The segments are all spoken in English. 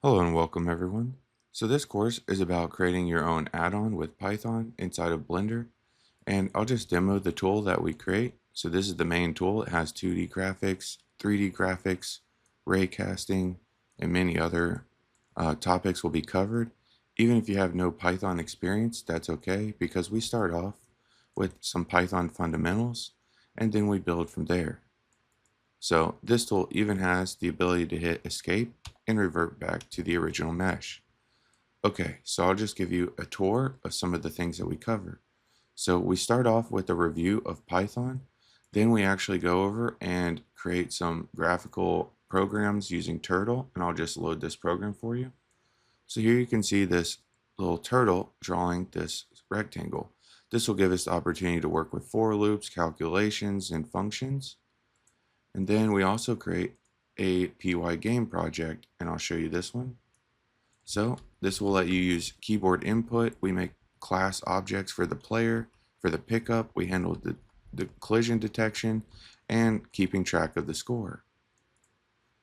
Hello and welcome everyone. So this course is about creating your own add-on with Python inside of Blender, and I'll just demo the tool that we create. So this is the main tool. It has 2D graphics, 3D graphics, ray casting, and many other topics will be covered. Even if you have no Python experience, that's okay because we start off with some Python fundamentals and then we build from there. So this tool even has the ability to hit escape and revert back to the original mesh. Okay, so I'll just give you a tour of some of the things that we cover. So we start off with a review of Python, then we actually go over and create some graphical programs using Turtle, and I'll just load this program for you. So here you can see this little turtle drawing this rectangle. This will give us the opportunity to work with for loops, calculations, and functions. And then we also create a PY game project, and I'll show you this one. So this will let you use keyboard input. We make class objects for the player. For the pickup, we handle the collision detection and keeping track of the score.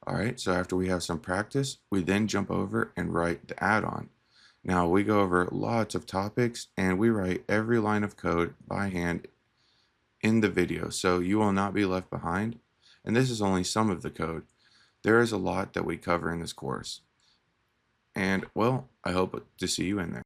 All right, so after we have some practice, we then jump over and write the add-on. Now we go over lots of topics and we write every line of code by hand in the video, so you will not be left behind. And this is only some of the code. There is a lot that we cover in this course. And well, I hope to see you in there.